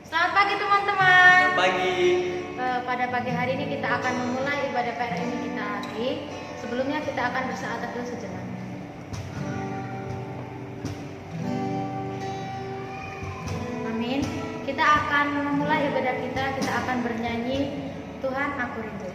Selamat pagi teman-teman. Selamat pagi. Pada pagi hari ini kita akan memulai ibadah PRMI kita lagi. Sebelumnya kita akan bersaat teduh sejenak. Amin. Kita akan memulai ibadah kita. Kita akan bernyanyi Tuhan Aku Rindu.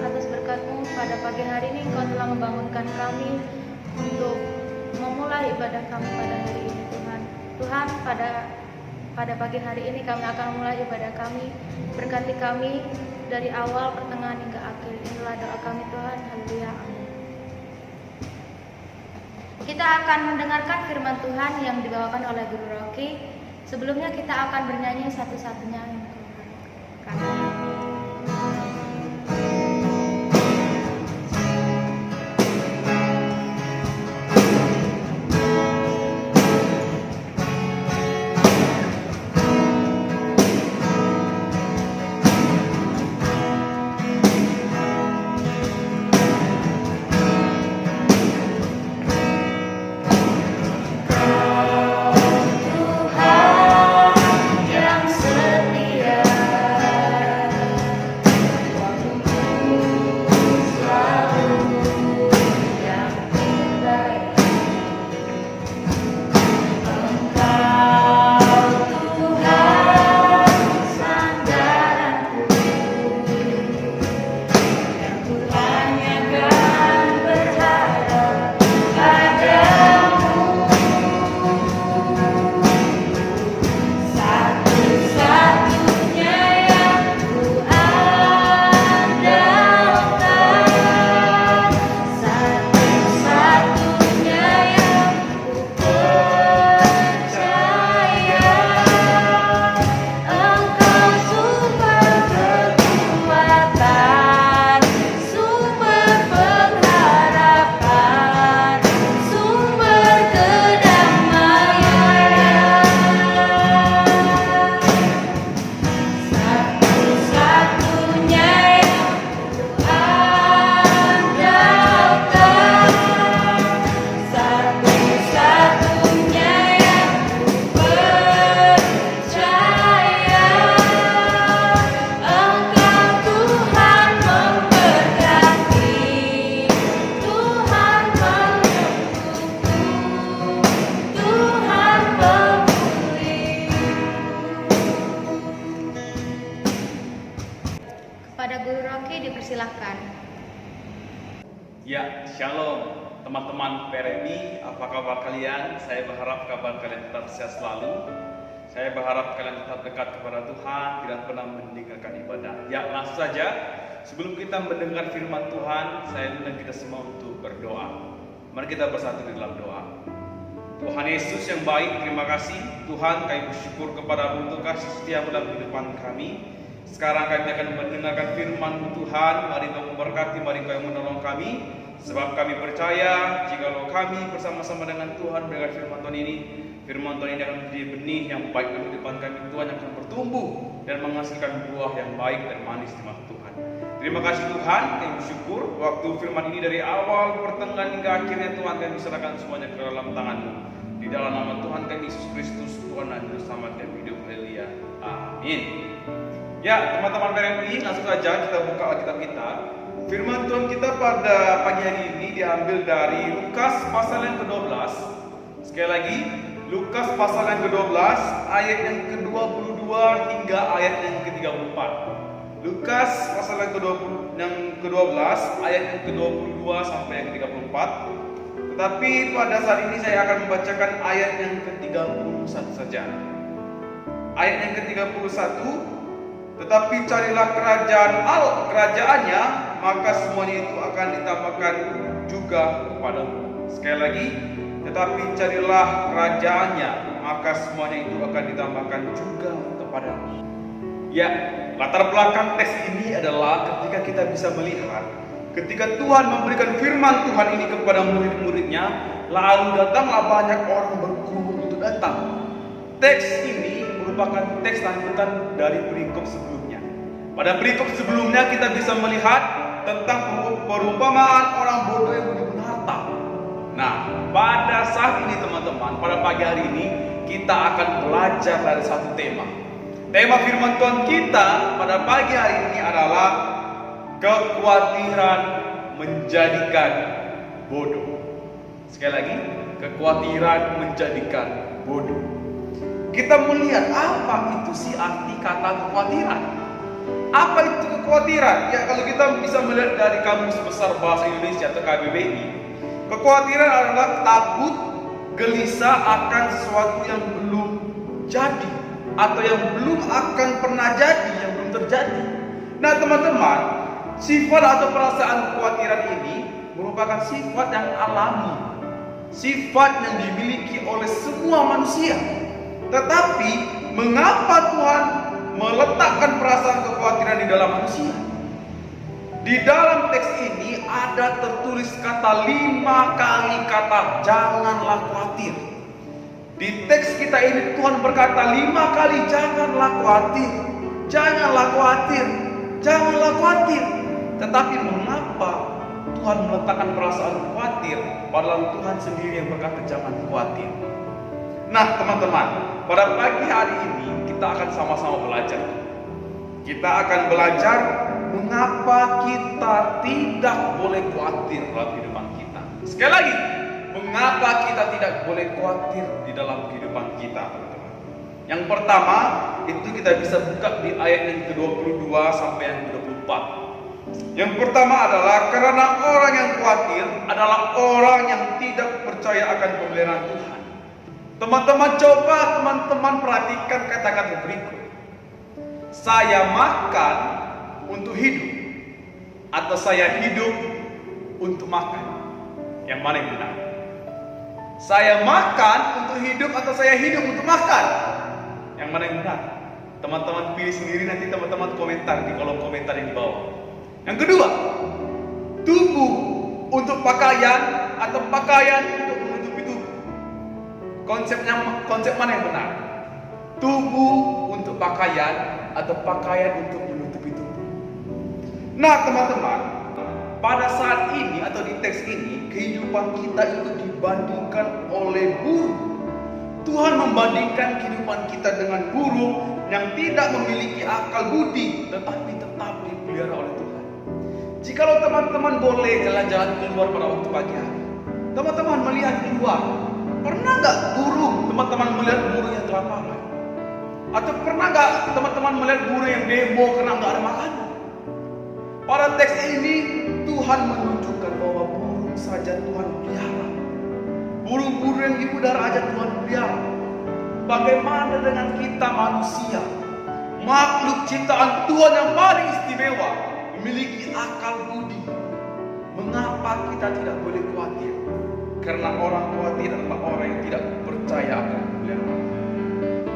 Atas berkat-Mu pada pagi hari ini Engkau telah membangunkan kami untuk memulai ibadah kami pada hari ini Tuhan. Tuhan, pada pagi hari ini kami akan memulai ibadah kami. Berkati kami dari awal, pertengahan hingga akhir. Inilah doa kami Tuhan. Haleluya. Amin. Kita akan mendengarkan firman Tuhan yang dibawakan oleh Guru Rocky. Sebelumnya kita akan bernyanyi satu-satunya yang kami. Yang setia Silakan. Ya, shalom teman-teman PRMI, apa kabar kalian? Saya berharap kabar kalian tetap sehat selalu. Saya berharap kalian tetap dekat kepada Tuhan, tidak pernah meninggalkan ibadah. Ya, langsung saja, sebelum kita mendengar firman Tuhan, saya undang kita semua untuk berdoa. Mari kita bersatu di dalam doa. Tuhan Yesus yang baik, terima kasih Tuhan, kami bersyukur kepada untuk kasih setiamu dalam kehidupan kami. Sekarang kami akan mendengarkan firman Tuhan. Mari Kau memberkati, mari Kau menolong kami. Sebab kami percaya jikalau kami bersama-sama dengan Tuhan mendengar firman Tuhan ini, firman Tuhan ini akan menjadi benih yang baik dalam kehidupan kami. Tuhan yang akan bertumbuh dan menghasilkan buah yang baik dan manis di mata Tuhan. Terima kasih Tuhan, kami bersyukur waktu firman ini dari awal, pertengahan hingga akhirnya Tuhan kami serahkan semuanya ke dalam tangan-Mu. Di dalam nama Tuhan kami Yesus Kristus, Tuhan dan Juru Selamat yang hidup. Haleluya. Amin. Ya, teman-teman PRMI, langsung saja kita buka Alkitab kita. Firman Tuhan kita pada pagi hari ini diambil dari Lukas pasal yang ke-12. Sekali lagi, Lukas pasal yang ke-12 ayat yang ke-22 hingga ayat yang ke-34. Lukas pasal yang ke-12 ayat yang ke-22 sampai yang ke-34. Tetapi pada saat ini saya akan membacakan ayat yang ke-31 saja. Ayat yang ke-31, tetapi carilah kerajaannya, maka semuanya itu akan ditambahkan juga kepadamu. Sekali lagi, tetapi carilah kerajaannya, maka semuanya itu akan ditambahkan juga kepadamu. Ya, latar belakang teks ini adalah ketika kita bisa melihat ketika Tuhan memberikan firman Tuhan ini kepada murid-muridnya, lalu datanglah banyak orang berkerumun untuk datang. Teks ini merupakan teks lanjutan dari perikop sebelumnya. Pada perikop sebelumnya kita bisa melihat tentang perumpamaan orang bodoh yang menimbun harta. Nah, pada saat ini teman-teman, pada pagi hari ini kita akan belajar dari satu tema. Tema firman Tuhan kita pada pagi hari ini adalah kekhawatiran menjadikan bodoh. Sekali lagi, kekhawatiran menjadikan bodoh. Kita melihat apa itu sih arti kata kekhawatiran. Apa itu kekhawatiran? Ya, kalau kita bisa melihat dari Kamus Besar Bahasa Indonesia atau KBBI, kekhawatiran adalah takut, gelisah akan sesuatu yang belum jadi atau yang belum akan pernah jadi, yang belum terjadi. Nah, teman-teman, sifat atau perasaan kekhawatiran ini merupakan sifat yang alami, sifat yang dimiliki oleh semua manusia. Tetapi mengapa Tuhan meletakkan perasaan kekhawatiran di dalam manusia? Di dalam teks ini ada tertulis kata 5 kali kata janganlah khawatir. Di teks kita ini Tuhan berkata 5 kali janganlah khawatir, janganlah khawatir, janganlah khawatir. Tetapi mengapa Tuhan meletakkan perasaan khawatir padahal Tuhan sendiri yang berkata jangan khawatir? Nah, teman-teman, pada pagi hari ini kita akan sama-sama belajar. Kita akan belajar mengapa kita tidak boleh khawatir dalam kehidupan kita. Sekali lagi, mengapa kita tidak boleh khawatir di dalam kehidupan kita, teman-teman. Yang pertama, itu kita bisa buka di ayat yang ke-22 sampai yang ke-24. Yang pertama adalah karena orang yang khawatir adalah orang yang tidak percaya akan pemeliharaan Tuhan. Teman-teman, coba teman-teman perhatikan kata-kata berikut. Saya makan untuk hidup atau saya hidup untuk makan? Yang mana yang benar? Saya makan untuk hidup atau saya hidup untuk makan? Yang mana yang benar? Teman-teman pilih sendiri, nanti teman-teman komentar di kolom komentar yang di bawah. Yang kedua, tubuh untuk pakaian atau pakaian untuk menutupi tubuh? Konsep mana yang benar? Tubuh untuk pakaian atau pakaian untuk menutupi tubuh? Nah, teman-teman, pada saat ini atau di teks ini kehidupan kita itu dibandingkan oleh burung. Tuhan membandingkan kehidupan kita dengan burung yang tidak memiliki akal budi, tetapi tetap dipelihara oleh Tuhan. Jikalau teman-teman boleh jalan-jalan keluar pada waktu pagi hari, teman-teman melihat keluar, pernah nggak teman-teman melihat burung yang kelaparan? Atau pernah nggak teman-teman melihat burung yang demo karena nggak ada makanan? Pada teks ini Tuhan menunjukkan bahwa burung saja Tuhan pelihara. Burung-burung yang di udara aja Tuhan pelihara. Bagaimana dengan kita manusia, makhluk ciptaan Tuhan yang paling istimewa, memiliki akal budi? Mengapa kita tidak boleh khawatir? Karena orang khawatir adalah orang yang tidak percaya akan peliharaan.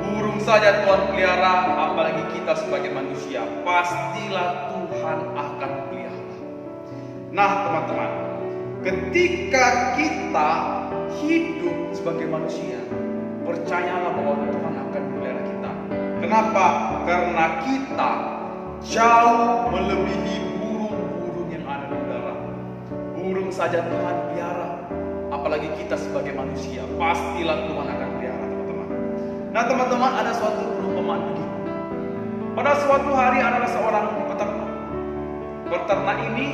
Burung saja Tuhan pelihara, apalagi kita sebagai manusia, pastilah Tuhan akan pelihara. Nah teman-teman, ketika kita hidup sebagai manusia, percayalah bahwa Tuhan akan memelihara kita. Kenapa? Karena kita jauh melebihi burung-burung yang ada di udara. Burung saja Tuhan pelihara, apalagi kita sebagai manusia, pastilah Tuhan akan pelihara, teman-teman. Nah teman-teman, ada suatu perumpamaan begini. Pada suatu hari adalah seorang peternak. Peternak ini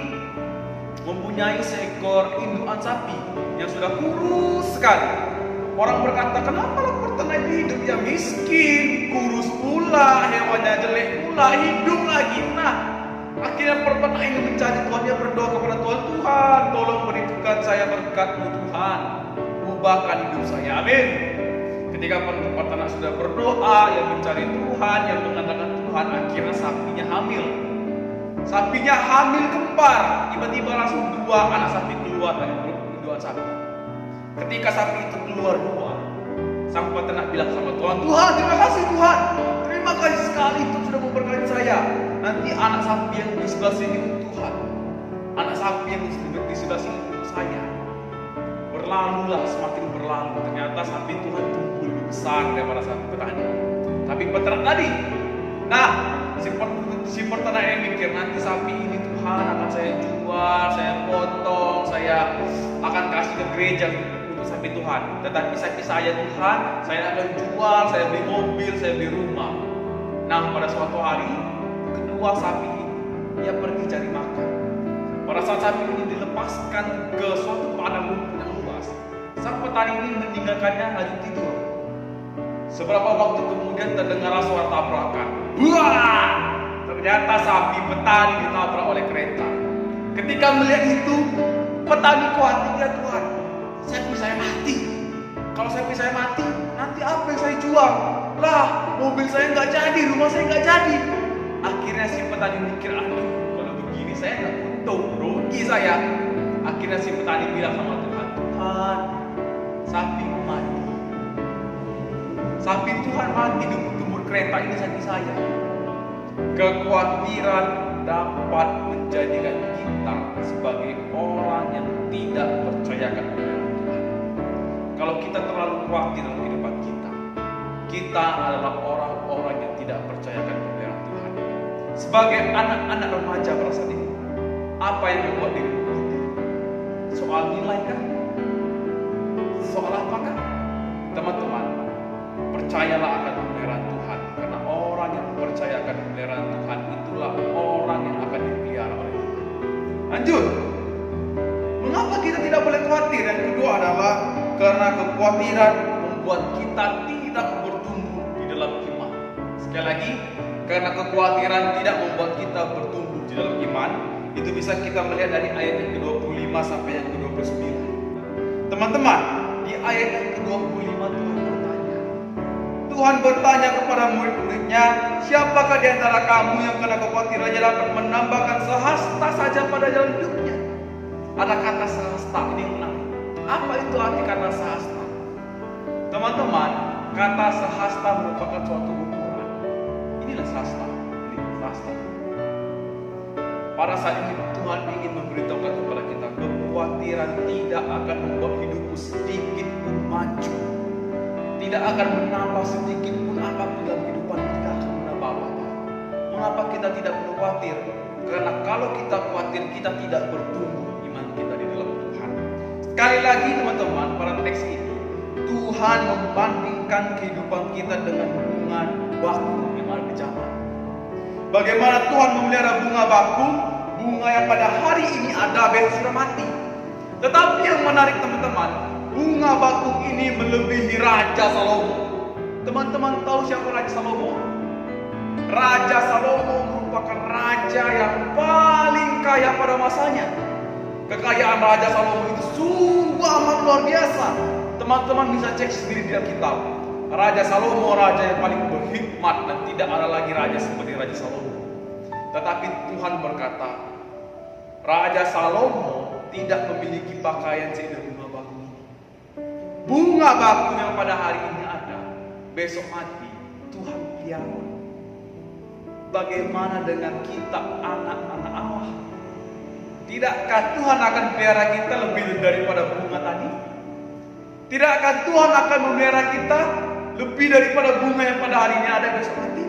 mempunyai seekor indukan sapi yang sudah kurus sekali. Orang berkata, kenapa peternak itu hidup ya miskin, kurus pula, hewannya jelek pula, hidup lagi. Nah, akhirnya peternak ini mencari Tuhan, dia berdoa kepada Tuhan, Tuhan tolong berikan saya berkat-Mu Tuhan, ubahkan hidup saya, amin. Ketika peternak sudah berdoa, yang mencari Tuhan, yang mengandalkan Tuhan, akhirnya sapinya hamil. Sapinya hamil kembar, tiba-tiba langsung dua anak sapi keluar dari indukan sapi. Ketika sapi itu keluar dua, sang peternak bilang sama Tuhan, Tuhan terima kasih Tuhan, terima kasih sekali Tuhan sudah memberkati saya. Nanti anak sapi yang di sebelah sini untuk Tuhan, anak sapi yang di sebelah sini untuk saya. Berlalulah, semakin berlalu, ternyata sapi Tuhan tumbuh lebih besar daripada sapi petani. Tapi peternak tadi, nah si peternak yang mikir, nanti sapi ini Tuhan akan saya jual, saya potong, saya akan kasih ke gereja untuk sapi Tuhan. Tetapi sapi saya Tuhan, saya akan jual, saya beli mobil, saya beli rumah. Nah pada suatu hari, kedua sapi ini, dia pergi cari makan. Pada saat sapi ini dilepaskan ke suatu padang rumput yang luas, sang petani ini meninggalkannya lalu tidur. Seberapa waktu kemudian terdengar suara tabrakan. Buah! Ternyata sapi petani ditabrak oleh kereta. Ketika melihat itu, petani khawatir, ya Tuhan, sapi saya mati. Kalau sapi saya mati, nanti apa yang saya jual? Lah, mobil saya nggak jadi, rumah saya nggak jadi. Akhirnya si petani mikir, aduh, kalau begini saya nggak untung, rugi saya. Akhirnya si petani bilang sama Tuhan, Tuhan, sapi mati. Sapi Tuhan mati di tumbuh kereta ini sapi saya. Kekhawatiran dapat menjadikan kita sebagai orang yang tidak percayakan kepada Tuhan. Kalau kita terlalu khawatir dalam kehidupan kita adalah orang-orang yang tidak percayakan kepada Tuhan. Sebagai anak-anak remaja pada saat ini, apa yang membuat dirimu khawatir? Soal nilai kan? Soal apakah? Teman-teman, percayalah akan pemeliharaan Tuhan, karena orang yang percaya akan pemeliharaan Tuhan itulah orang yang akan dipelihara oleh Tuhan. Lanjut, mengapa kita tidak boleh khawatir? Yang kedua adalah karena kekhawatiran membuat kita tidak bertumbuh di dalam iman. Sekali lagi, karena kekhawatiran tidak membuat kita bertumbuh di dalam iman. Itu bisa kita melihat dari ayat yang ke-25 sampai yang ke-29. Teman-teman, di ayat yang ke-25 Tuhan bertanya kepada murid-muridnya, siapakah di antara kamu yang karena kekhawatirannya dapat menambahkan sehasta saja pada jalan hidupnya? Ada kata sehasta, ini menarik. Apa itu arti kata sehasta? Teman-teman, kata sehasta merupakan suatu ukuran. Inilah sehasta. Pada saat ini Tuhan ingin memberitahukan kepada kita, kekhawatiran tidak akan membuat hidupmu sedikit pun maju. Tidak akan menambah sedikit pun apapun dalam kehidupan kita, akan menambah apa-apa. Mengapa kita tidak perlu khawatir? Karena kalau kita khawatir, kita tidak bertumbuh iman kita di dalam Tuhan. Sekali lagi teman-teman, pada teks ini Tuhan membandingkan kehidupan kita dengan bunga bakung yang ada di zaman. Bagaimana Tuhan memelihara bunga bakung, bunga yang pada hari ini ada, besok sudah mati. Tetapi yang menarik teman-teman, bunga bakung ini melebihi Raja Salomo. Teman-teman tahu siapa Raja Salomo? Raja Salomo merupakan merupakan raja yang paling kaya pada masanya. Kekayaan Raja Salomo itu sungguh amat luar biasa. Teman-teman bisa cek sendiri di Alkitab. Raja Salomo raja yang paling berhikmat, dan tidak ada lagi raja seperti Raja Salomo. Tetapi Tuhan berkata, Raja Salomo tidak memiliki pakaian seindah bunga bakung ini. Bunga bakung yang pada hari ini ada, besok mati, Tuhan pelihara. Bagaimana dengan kita, anak-anak Allah? Tidakkah Tuhan akan pelihara kita lebih daripada bunga tadi? Tidakkah Tuhan akan memelihara kita lebih daripada bunga yang pada hari ini ada besok mati?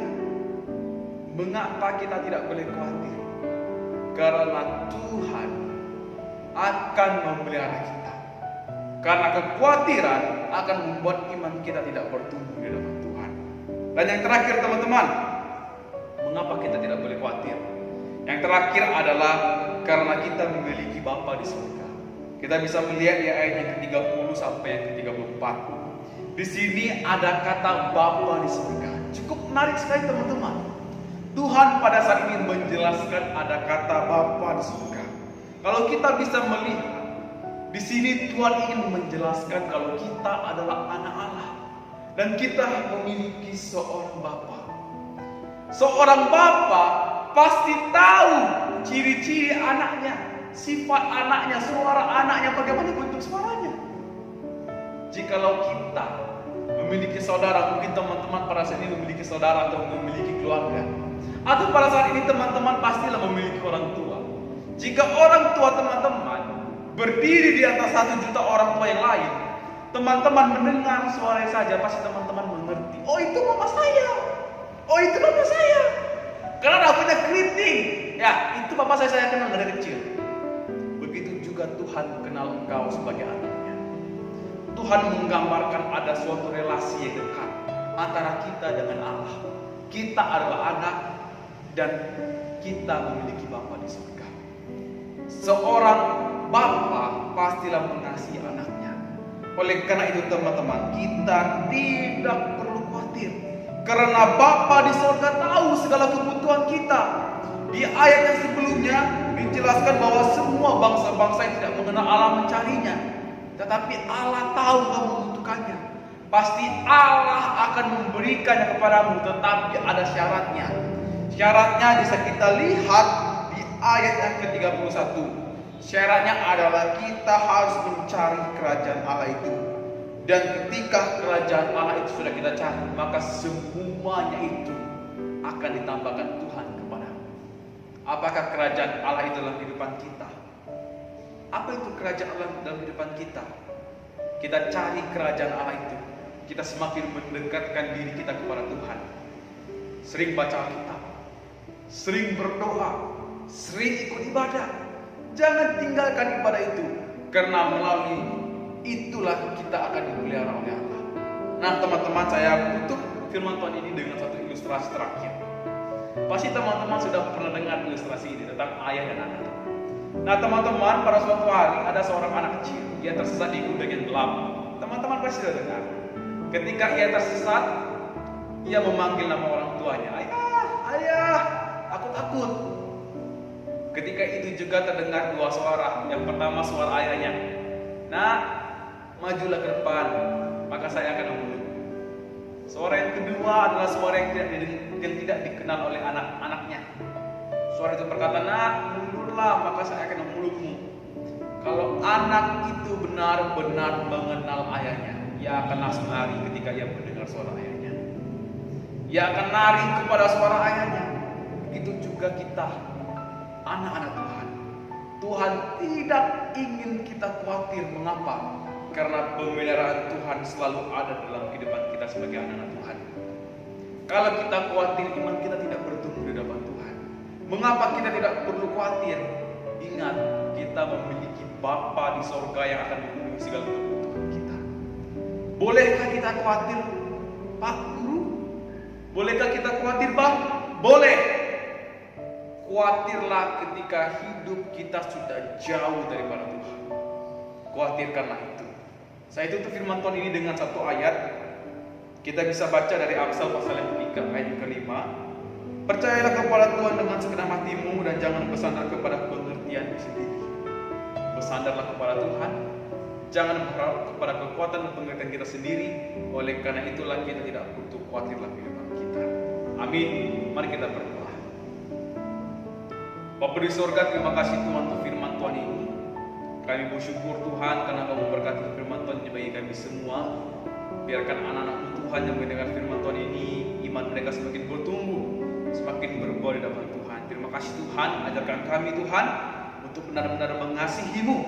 Mengapa kita tidak boleh khawatir? Karena Tuhan akan memelihara kita. Karena kekhawatiran akan membuat iman kita tidak bertumbuh di dalam Tuhan. Dan yang terakhir teman-teman, mengapa kita tidak boleh khawatir? Yang terakhir adalah karena kita memiliki Bapa di surga. Kita bisa melihat di ayat yang ke-30 sampai yang ke-34. Di sini ada kata Bapa di surga. Cukup menarik sekali teman-teman. Tuhan pada saat ini menjelaskan ada kata Bapa di surga. Kalau kita bisa melihat di sini, Tuhan ingin menjelaskan kalau kita adalah anak Allah dan kita memiliki seorang Bapa. Seorang Bapa pasti tahu ciri-ciri anaknya, sifat anaknya, suara anaknya, bagaimana bentuk suaranya. Jikalau kita memiliki saudara, mungkin teman-teman pada saat ini memiliki saudara atau memiliki keluarga, atau pada saat ini teman-teman pastilah memiliki orang tua. Jika orang tua teman-teman berdiri di atas 1 juta orang tua yang lain, teman-teman mendengar suaranya saja, pasti teman-teman mengerti. Oh, itu mama saya. Oh, itu mama saya. Karena punya keriting. Ya, itu bapak saya kenal dari kecil. Begitu juga Tuhan kenal engkau sebagai anaknya. Tuhan menggambarkan ada suatu relasi yang dekat antara kita dengan Allah. Kita adalah anak dan kita memiliki Bapa di surga. Seorang bapa pastilah mengasihi anaknya. Oleh karena itu teman-teman, kita tidak perlu khawatir. Karena Bapa di surga tahu segala kebutuhan kita. Di ayat yang sebelumnya dijelaskan bahwa semua bangsa-bangsa yang tidak mengenal Allah mencarinya. Tetapi Allah tahu kamu membutuhkannya. Pasti Allah akan memberikannya kepadamu, tetapi ada syaratnya. Syaratnya bisa kita lihat di ayat yang ke-31. Syaratnya adalah kita harus mencari kerajaan Allah itu. Dan ketika kerajaan Allah itu sudah kita cari, maka semuanya itu akan ditambahkan Tuhan kepadamu. Apakah kerajaan Allah itu dalam kehidupan kita? Apa itu kerajaan Allah dalam kehidupan kita? Kita cari kerajaan Allah itu, kita semakin mendekatkan diri kita kepada Tuhan. Sering baca Alkitab, sering berdoa, sering ikut ibadah. Jangan tinggalkan ibadah itu, karena melalui itulah kita akan dipelihara oleh Allah. Nah teman-teman, saya tutup firman Tuhan ini dengan satu ilustrasi terakhir. Pasti teman-teman sudah pernah dengar ilustrasi ini tentang ayah dan anak. Nah teman-teman, pada suatu hari ada seorang anak kecil, ia tersesat di gudang yang gelap. Teman-teman pasti sudah dengar. Ketika ia tersesat, ia memanggil nama orang tuanya. Ayah, ayah, aku takut. Ketika itu juga terdengar dua suara. Yang pertama suara ayahnya, nak, majulah ke depan, maka saya akan memeluk. Suara yang kedua adalah suara yang tidak dikenal oleh anak-anaknya. Suara itu berkata, nak, mundurlah, maka saya akan memelukmu. Kalau anak itu benar-benar mengenal ayahnya, ia akan langsung lari ketika ia mendengar suara ayahnya. Ia akan lari kepada suara ayahnya. Begitu juga kita, anak-anak Tuhan. Tuhan tidak ingin kita khawatir. Mengapa? Karena pemeliharaan Tuhan selalu ada dalam kehidupan kita sebagai anak-anak Tuhan. Kalau kita khawatir, iman kita tidak bertumbuh di hadapan Tuhan. Mengapa kita tidak perlu khawatir? Ingat, kita memiliki Bapa di sorga yang akan memenuhi segala kebutuhan kita. Bolehkah kita khawatir, Pak Guru? Bolehkah kita khawatir, Pak? Boleh. Khawatirlah ketika hidup kita sudah jauh daripada Tuhan. Khawatirkanlah itu. Saya tutup firman Tuhan ini dengan satu ayat. Kita bisa baca dari Amsal pasal yang 3 ayat yang ke-5. Percayalah kepada Tuhan dengan segenap hatimu dan jangan bersandar kepada pengertianmu sendiri. Bersandarlah kepada Tuhan, jangan berharap kepada kekuatan dan pengertian kita sendiri. Oleh karena itulah kita tidak butuh khawatirlah kehidupan kita. Amin. Mari kita berdoa. Bapa di sorga, terima kasih Tuhan untuk firman Tuhan ini. Kami bersyukur Tuhan karena Kamu memberkati firman Tuhan bagi kami semua. Biarkan anak-anak-Mu Tuhan yang mendengar firman Tuhan ini, iman mereka semakin bertumbuh, semakin berbuah di hadapan Tuhan. Terima kasih Tuhan, ajarkan kami Tuhan untuk benar-benar mengasihi-Mu,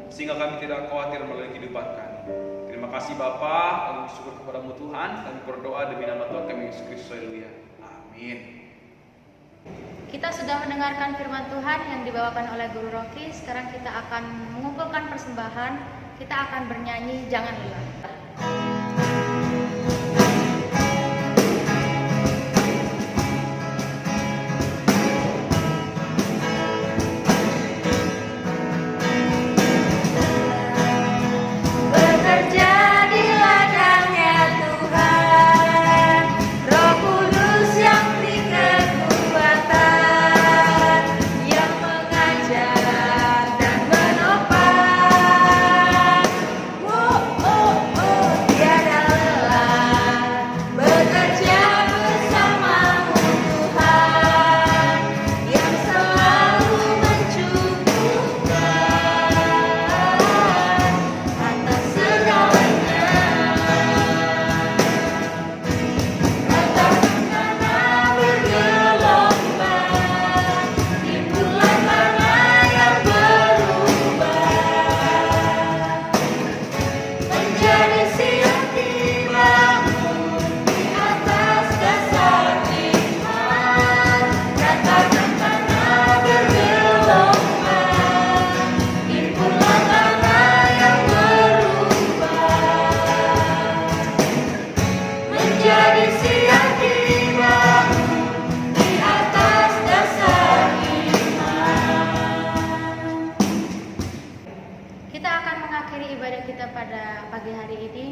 sehingga kami tidak khawatir melalui kehidupan kami. Terima kasih Bapa, kami bersyukur kepada-Mu Tuhan, kami berdoa demi nama Tuhan kami Yesus Kristus. Haleluya. Amin. Kita sudah mendengarkan firman Tuhan yang dibawakan oleh Guru Rocky. Sekarang kita akan mengumpulkan persembahan. Kita akan bernyanyi Jangan Lelah.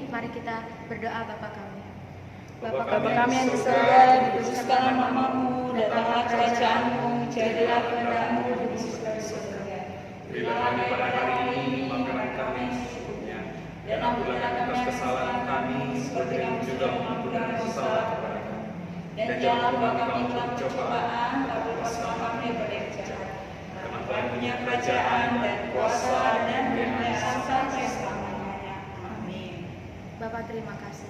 Mari kita berdoa. Bapa kami. Bapa kami yang di surga, dikuduskanlah namamu, datanglah kerajaanmu, jadilah kehendak-mu di surga. Berilah kami pada hari ini makanan kami secukupnya, dan ampunilah kami atas kesalahan kami, seperti kami juga mengampuni kesalahan kepada kami. Dan janganlah bawa kami ke dalam pencobaan, tapi lepaskanlah kami dari jahat. Karena Tuhan punya kerajaan dan kuasa dan kemuliaan sampai selama-lamanya. Amin. Bapak terima kasih.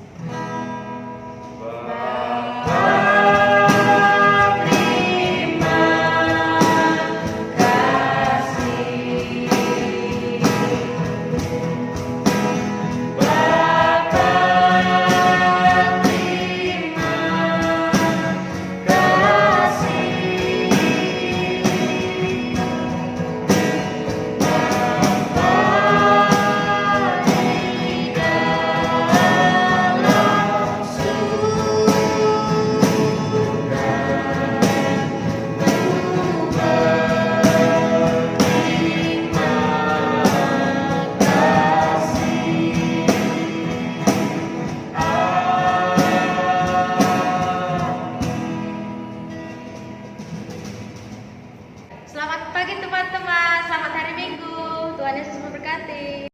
Selamat pagi teman-teman, selamat hari Minggu. Tuhan Yesus memberkati.